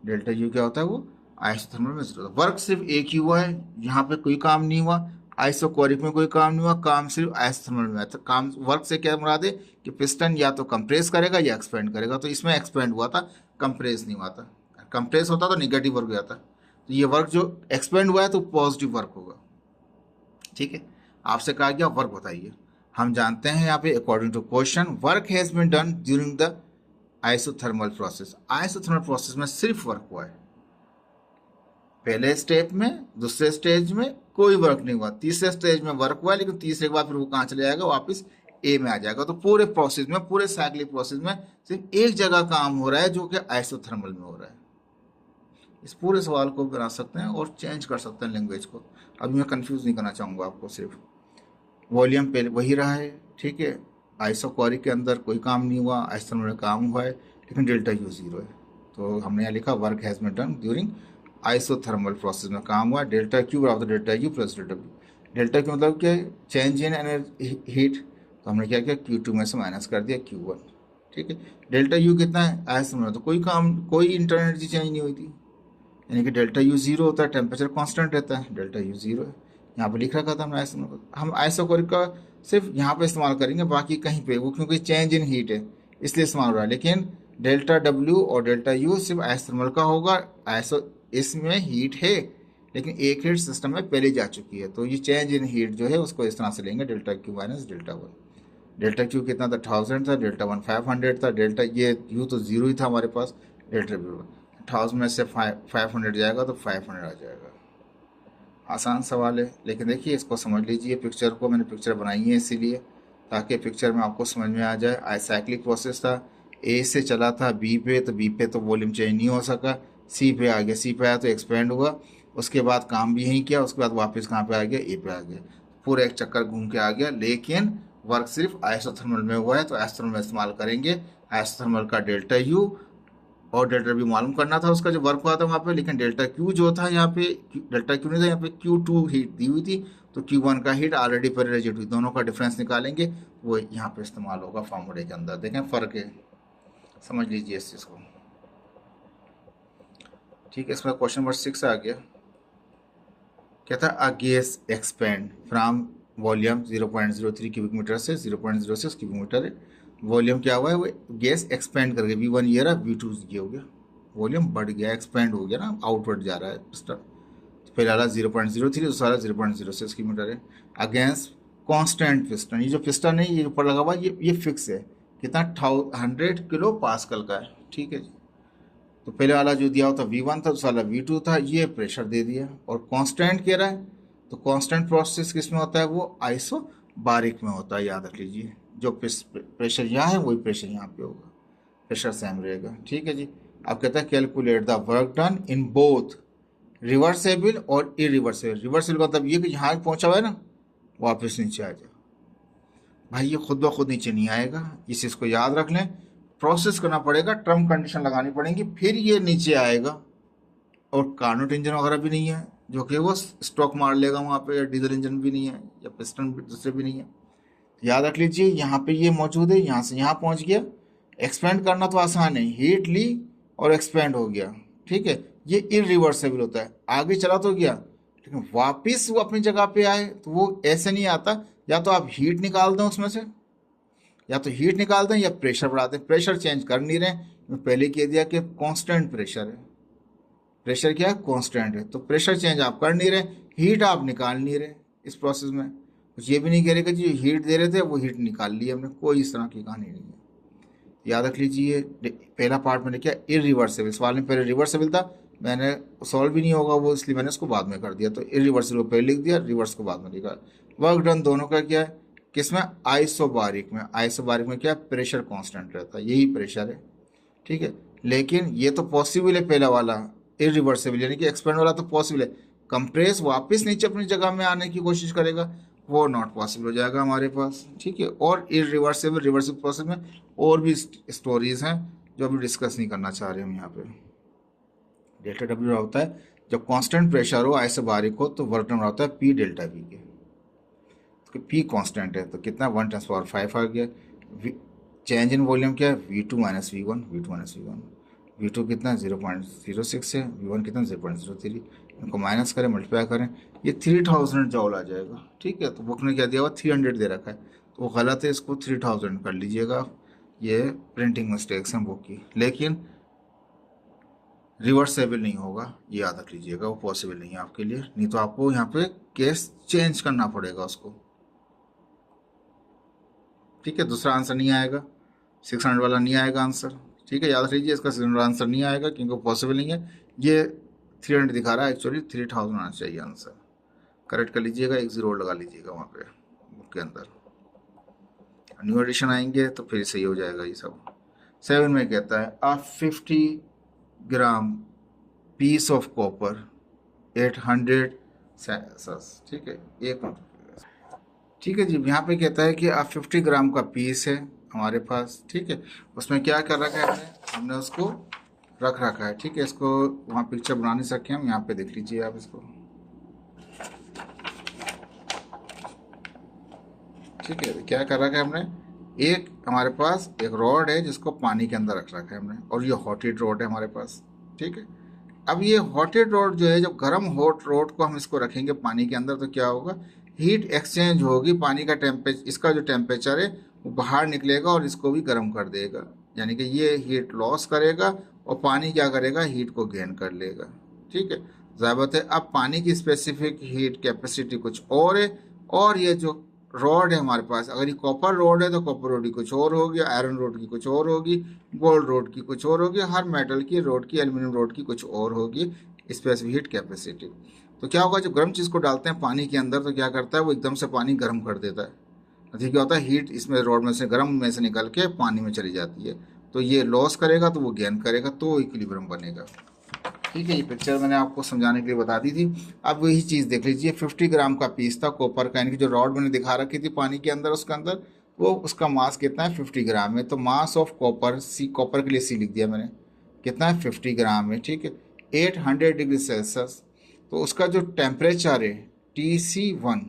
डेल्टा यू क्या होता है? वो आइसोथर्मल में जीरो। वर्क सिर्फ एक ही हुआ है, यहाँ पे कोई काम नहीं हुआ, आइसोकोरिक में कोई काम नहीं हुआ, काम सिर्फ आइसोथर्मल में। तो काम वर्क से क्या मुराद है कि पिस्टन या तो कंप्रेस करेगा या एक्सपेंड करेगा, तो इसमें एक्सपेंड हुआ था, कंप्रेस नहीं हुआ था। कंप्रेस होता तो निगेटिव वर्क हो जाता। तो ये वर्क जो एक्सपेंड हुआ है तो पॉजिटिव वर्क होगा, ठीक है। आपसे कहा गया वर्क बताइए, हम जानते हैं यहाँ पे according to question work has been done during the isothermal process. Isothermal process में सिर्फ वर्क हुआ है, पहले स्टेप में, दूसरे स्टेज में कोई वर्क नहीं हुआ, तीसरे स्टेज में वर्क हुआ है, लेकिन तीसरे के बाद फिर वो कहाँ चले जाएगा? वापस ए में आ जाएगा। तो पूरे प्रोसेस में, पूरे साइक्लिक प्रोसेस में सिर्फ एक जगह काम हो रहा है जो कि आइसोथर्मल में हो रहा है। इस पूरे सवाल को बना सकते हैं और चेंज कर सकते हैं लैंग्वेज को। अभी मैं कंफ्यूज नहीं करना चाहूँगा आपको, सिर्फ वॉल्यूम पे वही रहा है, ठीक है। आइसोकोरिक के अंदर कोई काम नहीं हुआ, आइसोथर्मल में काम हुआ है, लेकिन डेल्टा यू जीरो है। तो हमने यहाँ लिखा work has been done during isothermal process में काम हुआ। डेल्टा क्यू बराबर delta U plus delta B. Delta Q मतलब क्या? Change in energy heat. तो हमने क्या किया? Q2 में से माइनस कर दिया Q1, ठीक है। डेल्टा यू कितना है? आइसोथर्मल, तो कोई काम, कोई इंटर एनर्जी चेंज नहीं हुई थी, यानी कि डेल्टा यू जीरो होता है, टेम्परेचर कांस्टेंट रहता है, डेल्टा यू जीरो है। यहाँ पे लिख रखा था हमने हम आइसोकोरिक का सिर्फ यहाँ पे इस्तेमाल करेंगे, बाकी कहीं पे वो क्योंकि चेंज इन हीट है इसलिए इस्तेमाल हो रहा है। लेकिन डेल्टा डब्ल्यू और डेल्टा यू सिर्फ आइसोथर्मल का होगा। आइसो इसमें हीट है, लेकिन एक हीट सिस्टम में पहले जा चुकी है, तो ये चेंज इन हीट जो है उसको इस तरह से लेंगे, delta Q minus delta one. Delta Q कितना था? 1000 था, डेल्टा वन 500 था, डेल्टा ये यू तो जीरो ही था हमारे पास, डेल्टा बी 1000 में से 500 जाएगा तो 500 आ जाएगा। आसान सवाल है, लेकिन देखिए इसको समझ लीजिए, पिक्चर को मैंने पिक्चर बनाई है इसीलिए ताकि पिक्चर में आपको समझ में आ जाए। साइक्लिक प्रोसेस था, ए से चला था बी पे, तो बी पे तो वॉल्यूम चेंज नहीं हो सका, सी पे आ गया, सी पे आया तो एक्सपेंड हुआ, उसके बाद काम भी यहीं किया, उसके बाद वापस कहाँ पे आ गया? ए पे आ गया, पूरा एक चक्कर घूम के आ गया। लेकिन वर्क सिर्फ आइसोथर्मल में हुआ है, तो आइसोथर्मल में इस्तेमाल करेंगे। आइसोथर्मल का डेल्टा यू और डेल्टा बी मालूम करना था उसका जो वर्क हुआ था वहाँ पे, लेकिन डेल्टा क्यू जो था यहाँ पे, डेल्टा क्यू नहीं था यहाँ पे, Q2 हीट दी हुई थी, तो Q1 का हीट ऑलरेडी पर रिजेक्ट हुई, दोनों का डिफरेंस निकालेंगे, वो यहाँ पे इस्तेमाल होगा फॉर्मूले के अंदर। देखें फ़र्क है, समझ लीजिए इस चीज़ को, ठीक है। इसमें क्वेश्चन नंबर 6 आ गया, क्या था? A gas expand from volume 0.03 cubic meter से 0.06 क्यूबिक मीटर है। वॉल्यूम क्या हुआ है? वो गैस एक्सपेंड करके V1 ये रहा, V2 ये हो गया, वॉल्यूम बढ़ गया, एक्सपेंड हो गया ना, आउटवर्ड जा रहा है पिस्टन। तो पहले वाला 0.03, दूसरा वाला 0.06 की मीटर है, अगेंस्ट कांस्टेंट पिस्टन। ये जो पिस्टन है ये ऊपर लगा हुआ ये फिक्स है, कितना? 100 किलो पास्कल का है, ठीक है जी। तो पहले वाला जो दिया होता V1 था, दूसरा वाला V2 था, ये प्रेशर दे दिया, और कांस्टेंट कह रहा है, तो कांस्टेंट प्रोसेस किस में होता है? वो आइसोबारिक में होता है, याद रख लीजिए। जो प्रेशर यहाँ है वही प्रेशर यहाँ पे होगा, प्रेशर सेम रहेगा, ठीक है जी। अब कहता है calculate the work done in both reversible और इरिवर्सेबल। रिवर्सेबल मतलब ये कि यहाँ पहुँचा हुआ है ना, वापस नीचे आ जाए। भाई ये खुद ब खुद नीचे नहीं आएगा, इस चीज़ को याद रख लें, प्रोसेस करना पड़ेगा, टर्म कंडीशन लगानी पड़ेगी, फिर ये नीचे आएगा। और कार्नोट इंजन वगैरह भी नहीं है जो कि वो स्टॉक मार लेगा वहाँ पे, या डीजल इंजन भी नहीं है, या पिस्टन दूसरे भी नहीं है। याद रख लीजिए यहाँ पे ये मौजूद है, यहाँ से यहाँ पहुँच गया। एक्सपेंड करना तो आसान है, हीट ली और एक्सपेंड हो गया, ठीक है। ये इरिवर्सेबल होता है, आगे चला तो गया लेकिन वापस वो अपनी जगह पे आए तो वो ऐसे नहीं आता, या तो आप हीट निकाल दें उसमें से, या तो हीट निकाल दें या प्रेशर बढ़ा दें। प्रेशर चेंज कर नहीं रहे, पहले कह दिया कि कांस्टेंट प्रेशर है, प्रेशर क्या है, कांस्टेंट है, तो प्रेशर चेंज आप कर नहीं रहे, हीट आप निकाल नहीं रहे इस प्रोसेस में। कुछ ये भी नहीं कह रहे कि जी हीट दे रहे थे वो हीट निकाल ली हमने, कोई इस तरह की कहानी नहीं है। याद रख लीजिए, पहला पार्ट मैंने क्या, इरिवर्सिबल, सवाल में पहले रिवर्सिबल था, मैंने सॉल्व भी नहीं होगा वो, इसलिए मैंने उसको बाद में कर दिया, तो इरिवर्सिबल को पहले लिख दिया, रिवर्स को बाद में लिखा। वर्क डन दोनों का क्या है, किसमें, आइसोबारिक में। आइसोबारिक में क्या, प्रेशर कांस्टेंट रहता है, यही प्रेशर है, ठीक है। लेकिन ये तो पॉसिबल है पहला वाला, इरिवर्सिबल यानी कि एक्सपेंड वाला तो पॉसिबल है, कंप्रेस वापस नीचे अपनी जगह में आने की कोशिश करेगा, वो नॉट पॉसिबल हो जाएगा हमारे पास, ठीक है। और इरिवर्सिबल, रिवर्सिबल प्रोसेस में और भी स्टोरीज हैं जो अभी डिस्कस नहीं करना चाह रहे हम यहाँ पे। डेल्टा डब्ल्यू होता है जब कांस्टेंट प्रेशर हो आइसोबारिक हो, तो वर्क डन होता है पी डेल्टा वी के, तो पी कांस्टेंट है तो कितना 1×5 आ गया। चेंज इन वॉल्यूम क्या है, V2 minus V one, V2 minus V one, V2 कितना 0.06 है, V1 कितना 0.03, इनको माइनस करें, मल्टीप्लाई करें, ये 3000 जॉल आ जाएगा, ठीक है। तो बुक ने क्या दिया हुआ, 300 दे रखा है, तो वो गलत है, इसको 3000 कर लीजिएगा, ये प्रिंटिंग मिस्टेक्स हैं बुक की, लेकिन रिवर्सेबल नहीं होगा, ये याद रख लीजिएगा, वो पॉसिबल नहीं है आपके लिए, नहीं तो आपको यहाँ पे केस चेंज करना पड़ेगा उसको, ठीक है। दूसरा आंसर नहीं आएगा, 600 वाला नहीं आएगा आंसर, ठीक है। याद रख लीजिए, इसका 600 आंसर नहीं आएगा क्योंकि पॉसिबल नहीं है, ये 300 दिखा रहा है, एक्चुअली 3000 आना चाहिए आंसर, करेक्ट कर लीजिएगा, एक जीरो लगा लीजिएगा वहाँ पे बुक के अंदर। न्यू एडिशन आएंगे तो फिर सही हो जाएगा ये सब। 7 में कहता है आ 50 ग्राम पीस ऑफ कॉपर 800 सेंसस, ठीक है, एक मिनट, ठीक है जी। यहाँ पे कहता है कि आप 50 ग्राम का पीस है हमारे पास, ठीक है, उसमें क्या कर रखा है हमने उसको रख रखा है, ठीक है। इसको वहाँ पिक्चर बना नहीं सके हम, यहाँ पे देख लीजिए आप इसको, ठीक है। क्या कर रखा है हमने, एक हमारे पास एक रॉड है जिसको पानी के अंदर रख रखा है हमने, और ये हॉटेड रॉड है हमारे पास, ठीक है। अब ये हॉटेड रॉड जो है, जब गर्म हॉट रॉड को हम इसको रखेंगे पानी के अंदर तो क्या होगा, हीट एक्सचेंज होगी, पानी का टेम्परेचर, इसका जो टेम्परेचर है वो बाहर निकलेगा और इसको भी गर्म कर देगा, यानी कि ये हीट लॉस करेगा और पानी क्या करेगा, हीट को गेन कर लेगा, ठीक है। ज़ाहिर बात है, अब पानी की स्पेसिफिक हीट कैपेसिटी कुछ और है, और ये जो रॉड है हमारे पास, अगर ये कॉपर रॉड है तो कॉपर रॉड की कुछ और होगी, आयरन रॉड की कुछ और होगी, गोल्ड रॉड की कुछ और होगी, हर मेटल की रॉड की, एल्यूमिनियम रॉड की कुछ और होगी स्पेसिफिक हीट कैपेसिटी। तो क्या होगा, जब गर्म चीज़ को डालते हैं पानी के अंदर तो क्या करता है, वो एकदम से पानी गर्म कर देता है, तो क्या होता है, हीट इसमें रॉड में से, गर्म में से निकल के पानी में चली जाती है, तो ये लॉस करेगा तो वो गेन करेगा, तो इक्विलिब्रियम बनेगा, ठीक है। ये पिक्चर मैंने आपको समझाने के लिए बता दी थी। अब वही चीज़ देख लीजिए, 50 ग्राम का पीस था कॉपर का, यानी कि जो रॉड मैंने दिखा रखी थी पानी के अंदर, उसके अंदर वो उसका मास कितना है, 50 ग्राम है, तो mass of copper, C copper के लिए सी लिख दिया मैंने, कितना है, 50 ग्राम है, ठीक है। 800 डिग्री सेल्सियस, तो उसका जो टेम्परेचर है TC1,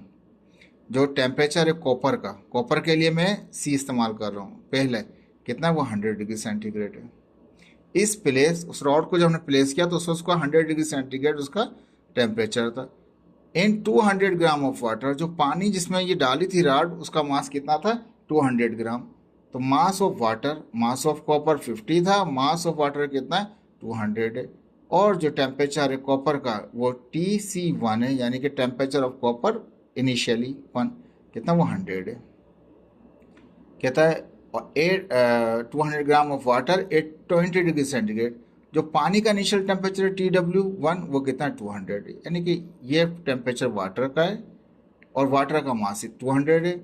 जो टेम्परेचर है कॉपर का, कॉपर के लिए मैं सी इस्तेमाल कर रहा हूँ पहले, कितना है वो 100 डिग्री सेंटीग्रेड है। इस प्लेस, उस रॉड को जब हमने प्लेस किया तो उसका 100 डिग्री सेंटीग्रेड उसका टेम्परेचर था। इन 200 ग्राम ऑफ वाटर, जो पानी जिसमें ये डाली थी रॉड, उसका मास कितना था, 200 ग्राम, तो mass of water, mass of copper 50 था, मास ऑफ वाटर कितना है, 200 है, और जो टेम्परेचर है कॉपर का वो TC1 है, यानी कि टेम्परेचर ऑफ कॉपर इनिशियली 1, कितना, वो 100 है। कहता है 200 gram of water at 20 degree centigrade, जो पानी का इनिशियल टेम्परेचर TW1 वो कितना, 200 है, यानी कि ये टेम्परेचर वाटर का है और वाटर का मास 200 है,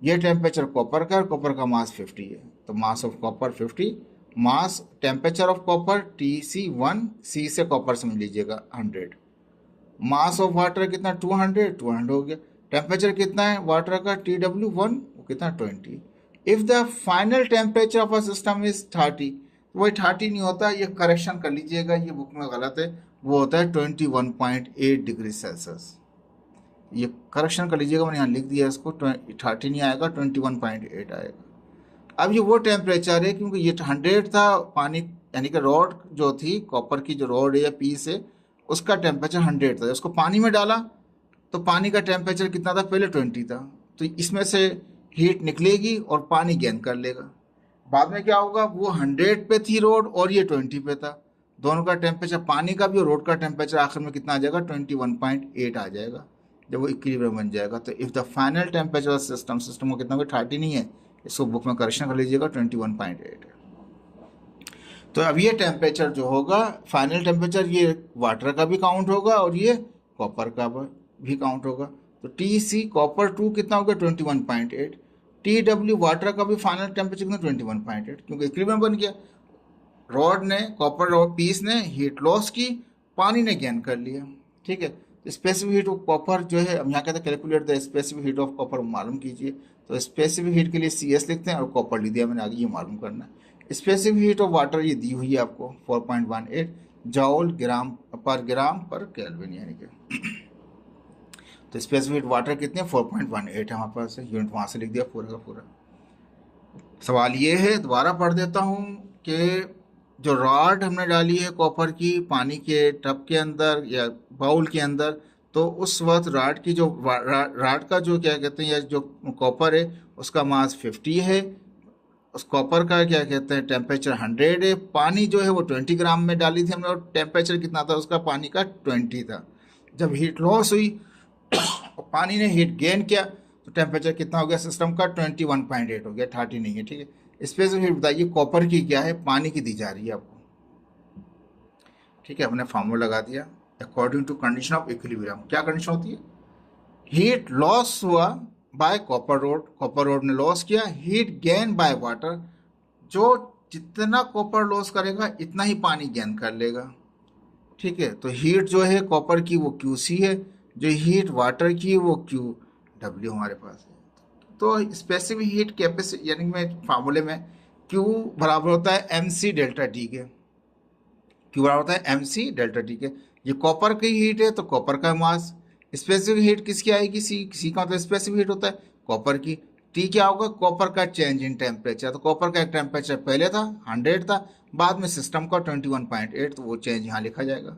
ये टेम्परेचर कॉपर का, और कॉपर का मास 50 है, तो mass of copper 50, mass temperature of copper TC1, सी से कॉपर समझ लीजिएगा 100, मास ऑफ वाटर कितना, 200 हो गया, टेम्परेचर कितना है वाटर का TW1 वो कितना, 20। If the final temperature of a system is 30, वही 30 नहीं होता, ये करेक्शन कर लीजिएगा, ये बुक में गलत है, वो होता है 21.8 डिग्री सेल्सियस, ये करेक्शन कर लीजिएगा, मैंने यहाँ लिख दिया इसको, 30 नहीं आएगा, 21.8 आएगा। अब ये वो टेम्परेचर है क्योंकि ये 100 था पानी, यानी कि रॉड जो थी कॉपर की, जो रॉड है या पीस है उसका टेम्परेचर 100 था। उसको पानी में डाला तो पानी का टेम्परेचर कितना था, पहले 20 था, तो इसमें से हीट निकलेगी और पानी गेन कर लेगा। बाद में क्या होगा, वो 100 पे थी रोड और ये 20 पे था, दोनों का टेम्परेचर, पानी का भी और रोड का टेम्परेचर आखिर में कितना आ जाएगा, 21.8 आ जाएगा जब वो इक्विलिब्रियम बन जाएगा। तो if the final temperature system, system को कितना, कोई 30 नहीं है, इसको बुक में करेक्शन कर लीजिएगा, 21.8 है। तो अब ये टेम्परेचर जो होगा फाइनल टेम्परेचर, ये वाटर का भी काउंट होगा और ये कॉपर का भी काउंट होगा। तो टी सी कॉपर 2 कितना होगा, 21.8। टी डब्ल्यू वाटर का भी फाइनल टेम्परेचर कितना, 21.8, क्योंकि इक्विलिब्रियम बन गया। रॉड ने, कॉपर रॉड पीस ने हीट लॉस की, पानी ने गेन कर लिया। ठीक है, स्पेसिफिक हीट ऑफ कॉपर जो है, हम यहाँ कहते हैं calculate the specific heat of copper मालूम कीजिए। तो स्पेसिफिक हीट के लिए सी एस लिखते हैं और कॉपर लिख दिया मैंने, आगे ये मालूम करना है। स्पेसिफिक हीट ऑफ वाटर ये दी हुई है आपको 4.18 जॉल ग्राम पर केल्विन, यानी कि तो स्पेसिफिक हीट वाटर कितने, 4.18 है हमारे पास, यूनिट वहाँ से लिख दिया पूरा का पूरा। सवाल ये है, दोबारा पढ़ देता हूँ, कि जो रॉड हमने डाली है कॉपर की पानी के टब के अंदर या बाउल के अंदर, तो उस वक्त रॉड की जो रॉड का जो क्या कहते हैं, या जो कॉपर है उसका मास 50 है, उस कॉपर का क्या कहते हैं टेम्परेचर 100 है, पानी जो है वो 20 ग्राम में डाली थी हमने, और टेम्परेचर कितना था उसका, पानी का 20 था। जब हीट लॉस हुई और पानी ने हीट गेन किया तो टेम्परेचर कितना हो गया सिस्टम का, 21.8 हो गया, 30 नहीं है। ठीक है, स्पेसिफिक हीट बताइए कॉपर की क्या है, पानी की दी जा रही है आपको। ठीक है, हमने फार्मूला लगा दिया, according to condition of equilibrium. क्या कंडीशन होती है, हीट लॉस हुआ बाय कॉपर रोड ने लॉस किया, हीट गेन बाय वाटर, जो जितना कॉपर लॉस करेगा इतना ही पानी गेन कर लेगा। ठीक है, तो हीट जो है कॉपर की वो QC है, जो हीट वाटर की वो QW हमारे पास है। तो स्पेसिफिक हीट कैपेसिटी, यानी में फार्मूले में Q बराबर होता है MC डेल्टा T के, Q बराबर होता है MC डेल्टा T के। ये कॉपर की हीट है तो कॉपर का मास, स्पेसिफिक हीट किसकी आएगी, सी का मतलब स्पेसिफिक हीट होता है कॉपर की। टी क्या होगा, कॉपर का चेंज इन टेम्परेचर, तो कॉपर का एक टेम्परेचर पहले था 100 था, बाद में सिस्टम का 21.8, तो वो चेंज यहाँ लिखा जाएगा।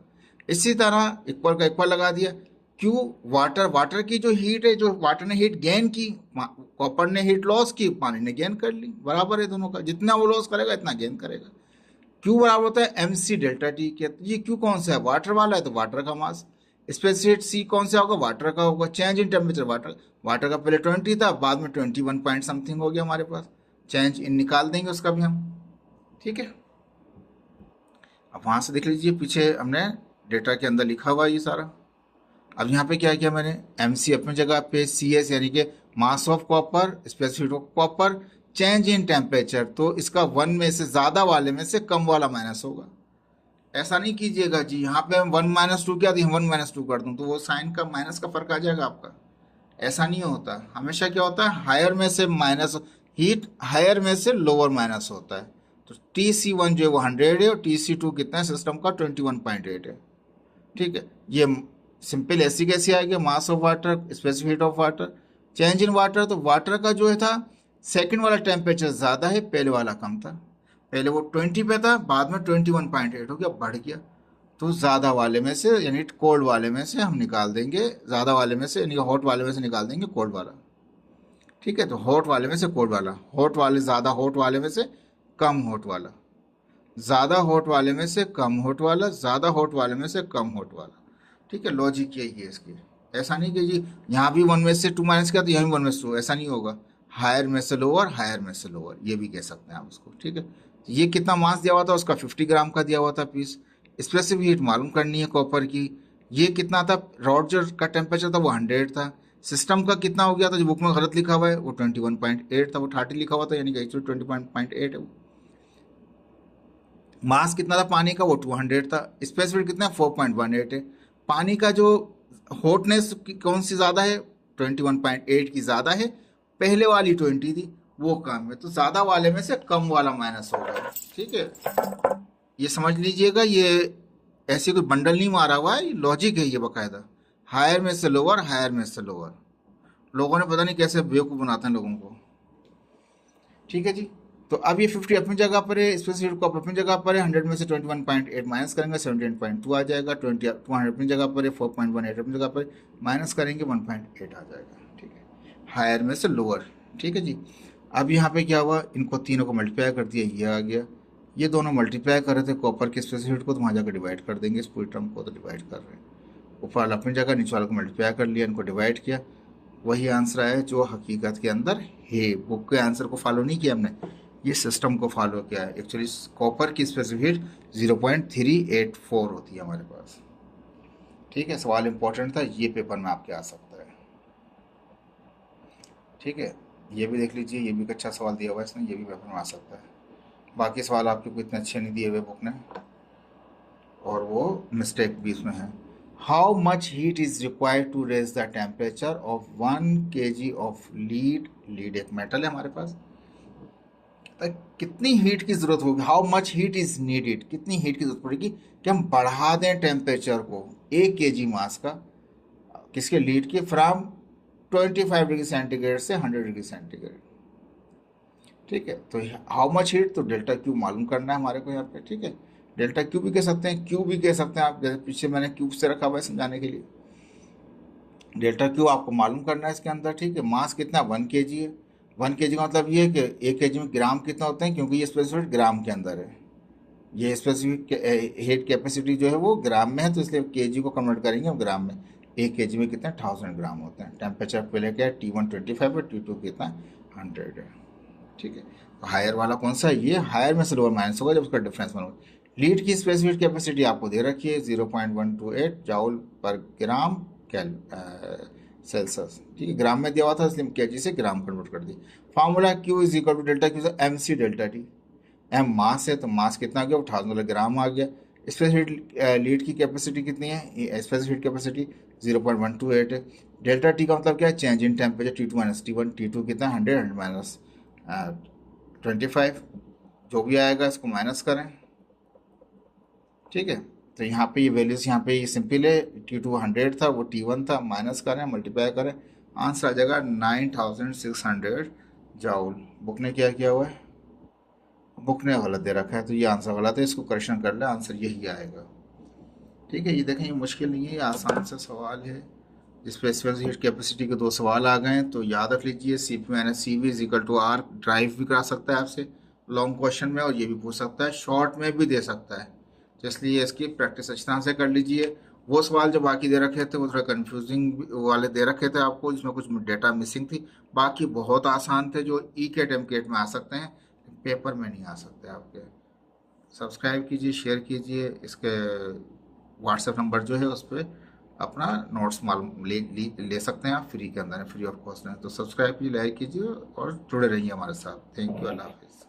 इसी तरह इक्वल का इक्वल लगा दिया। क्यू वाटर की जो हीट है, जो वाटर ने हीट गेन की, कॉपर ने हीट लॉस की, पानी ने गेन कर ली, बराबर है दोनों का, जितना वो लॉस करेगा इतना गेन करेगा। क्यू बराबर होता है MC डेल्टा T के। ये क्यू कौन सा है, वाटर वाला है, तो वाटर का मास। स्पेसिफिक सी कौन सा होगा, वाटर का होगा। चेंज इन टेम्परेचर, वाटर का पहले 20 था, बाद में 21 पॉइंट समथिंग हो गया हमारे पास, चेंज इन निकाल देंगे उसका भी हम। ठीक है, अब वहाँ से देख लीजिए, पीछे हमने डेटा के अंदर लिखा हुआ ये सारा। अब यहाँ पे क्या किया मैंने, MC अपनी जगह पे, CS यानी कि मास of copper, specific of copper, change in temperature, तो इसका 1 में से ज़्यादा वाले में से कम वाला माइनस होगा। ऐसा नहीं कीजिएगा जी, यहाँ पे हम 1 - 2 किया तो 1 - 2 कर दूँ, तो वो साइन का माइनस का फर्क आ जाएगा आपका। ऐसा नहीं होता, हमेशा क्या होता है, हायर में से माइनस, हीट हायर में से लोअर माइनस होता है। तो TC1 जो है वो 100 है और TC2 कितना है सिस्टम का, 21.8 है। ठीक है, ये सिंपल ऐसी कैसी आएगी, mass of water, specific heat of water, change in water, तो वाटर का जो है था सेकंड वाला टेम्परेचर ज़्यादा है, पहले वाला कम था। पहले वो 20 पे था, बाद में 21.8 हो गया, बढ़ गया। तो ज़्यादा वाले में से, यानी कोल्ड वाले में से हम निकाल देंगे, ज़्यादा वाले में से यानी हॉट वाले में से निकाल देंगे कोल्ड वाला। ठीक है, तो हॉट वाले में से कोल्ड वाला, हॉट वाले ज़्यादा हॉट वाले में से कम हॉट वाला, ज़्यादा हॉट वाले में से कम हॉट वाला, ज़्यादा हॉट वाले में से कम हॉट वाला। ठीक है, लॉजिक यही है इसकी। ऐसा नहीं कि जी यहाँ भी 1 में से 2 माइनस किया तो यहाँ भी 1 में से 2, ऐसा नहीं होगा। हायर में से लोअर, हायर में से लोअर, ये भी कह सकते हैं आप उसको। ठीक है, ये कितना मास दिया हुआ था उसका, 50 ग्राम का दिया हुआ था पीस। स्पेसिफिक हीट मालूम करनी है कॉपर की, ये कितना था, रॉड जो का टेम्परेचर था वो 100 था, सिस्टम का कितना हो गया था, जो बुक में गलत लिखा हुआ है वो 21.8 था, वो 30 लिखा हुआ था, यानी कि एक्चुअली 20.8 है वो। मास कितना था पानी का, वो 200 था। स्पेसिफिक कितना, 4.18 है। पानी का जो हॉटनेस कौन सी ज़्यादा है, 21.8 की ज़्यादा है, पहले वाली 20 थी वो कम है, तो ज़्यादा वाले में से कम वाला माइनस होगा। ठीक है, ये समझ लीजिएगा, ये ऐसे कोई बंडल नहीं मारा हुआ है, लॉजिक है ये बाकायदा। हायर में से लोअर, हायर में से लोअर, लोगों ने पता नहीं कैसे बेवकूफ़ बनाते हैं लोगों को। ठीक है जी, तो अब ये 50 अपनी जगह पर है, स्पेसिफिक हीट को अपनी जगह पर है, 100 में से 21.8 माइनस करेंगे 17.2 आ जाएगा, 200 अपनी जगह पर है, 4.18 अपनी जगह पर माइनस करेंगे 1.8 आ जाएगा। ठीक है, हायर में से लोअर। ठीक है जी। अब यहाँ पे क्या हुआ, इनको तीनों को मल्टीप्लाई कर दिया, ये आ गया, ये दोनों मल्टीप्लाई कर रहे थे कॉपर के स्पेसिफिक हीट को, तो वहाँ जाकर डिवाइड कर देंगे, इस पूरी टर्म को तो डिवाइड कर रहे हैं, ऊपर वाला अपनी जगह, नीचे वाले को मल्टीप्लाई कर लिया, इनको डिवाइड किया, वही आंसर आया जो हकीकत के अंदर है। बुक के आंसर को फॉलो नहीं किया हमने, ये सिस्टम को फॉलो किया है। एक्चुअली कॉपर की स्पेसिफिक हीट 0.384 होती है हमारे पास। ठीक है, सवाल इंपॉर्टेंट था, ये पेपर में आपके आ सकता है। ठीक है, ये भी देख लीजिए, ये भी एक अच्छा सवाल दिया हुआ है इसने, ये भी पेपर में आ सकता है। बाकी सवाल आपके को इतने अच्छे नहीं दिए हुए बुक ने, और वो मिस्टेक भी इसमें है। How much heat is required to raise the temperature of 1 kg of lead, lead एक मेटल है हमारे पास, तो कितनी हीट की जरूरत होगी, how much heat is needed, कितनी हीट की जरूरत पड़ेगी कि हम बढ़ा दें टेम्परेचर को 1 kg मास का, किसके, लीड के, फ्राम 25 डिग्री सेंटीग्रेड से 100 डिग्री सेंटीग्रेड। ठीक है, तो हाउ मच हीट, तो डेल्टा क्यू मालूम करना है हमारे को यहाँ पे। ठीक है, डेल्टा क्यू भी कह सकते हैं, क्यू भी कह सकते हैं आप, जैसे पीछे मैंने क्यूब से रखा हुआ है समझाने के लिए। डेल्टा क्यू आपको मालूम करना है इसके अंदर। ठीक है, मास कितना, 1 kg है, 1 kg का मतलब ये है कि 1 kg में ग्राम कितना होते हैं, क्योंकि ये स्पेसिफिक ग्राम के अंदर है, ये स्पेसिफिक हीट कैपेसिटी जो है वो ग्राम में है, तो इसलिए केजी को कन्वर्ट करेंगे हम ग्राम में। 1 kg में कितने 1000 ग्राम होते हैं। टेम्परेचर पहले क्या है, T1 25 है, T2 कितना 100 है। ठीक है, तो हायर वाला कौन सा है, ये हायर में से लोअर माइनस होगा जब उसका डिफरेंस बनोगा। लीड की स्पेसिफिक कैपेसिटी आपको दे रखी है 0.128 जाउल पर ग्राम सेल्सियस। ठीक है, ग्राम में दिया हुआ था इसलिए केजी से ग्राम कन्वर्ट कर दी। Formula Q is equal to delta Q M C delta T, M mass है तो मास कितना आ गया, 1000 ग्राम आ गया। स्पेसिफिक लीड की कैपेसिटी कितनी है, स्पेसिफिक कैपेसिटी 0.128 है। डेल्टा टी का मतलब क्या है, change in temperature T2 minus T1, T2 कितना 100 माइनस 25, जो भी आएगा इसको माइनस करें। ठीक है, तो यहाँ पे ये वैल्यूज यहाँ पे ये सिंपल है, T2 100 था, वो T1 था, माइनस करें, मल्टीप्लाई करें, आंसर आ जाएगा 9600 जाउल। बुक ने क्या किया हुआ है, बुक ने गलत दे रखा है, तो ये आंसर गलत है, इसको करेक्शन कर ले, आंसर यही आएगा। ठीक है, ये देखें, ये मुश्किल नहीं है, ये आसान सा सवाल है, जिस पे स्पेसिफिक हीट कैपेसिटी के 2 सवाल आ गए हैं, तो याद रख लीजिए C P minus C V is equal to R. Drive भी करा सकता है आपसे लॉन्ग क्वेश्चन में, और ये भी पूछ सकता है, शॉर्ट में भी दे सकता है, तो इसलिए इसकी प्रैक्टिस अच्छी तरह से कर लीजिए। वो सवाल जो बाकी दे रखे थे वो थोड़ा कन्फ्यूजिंग वाले दे रखे थे आपको, जिसमें कुछ डेटा मिसिंग थी, बाकी बहुत आसान थे, जो ई के टेमकेट में आ सकते हैं, पेपर में नहीं आ सकते आपके। सब्सक्राइब कीजिए, शेयर कीजिए, इसके व्हाट्सएप नंबर जो है उस पर अपना नोट्स मालूम ले सकते हैं आप, फ्री के अंदर है, फ्री ऑफ कॉस्ट है, तो सब्सक्राइब कीजिए, लाइक कीजिए और जुड़े रहिए हमारे साथ। थैंक यू, अल्लाह हाफिज़।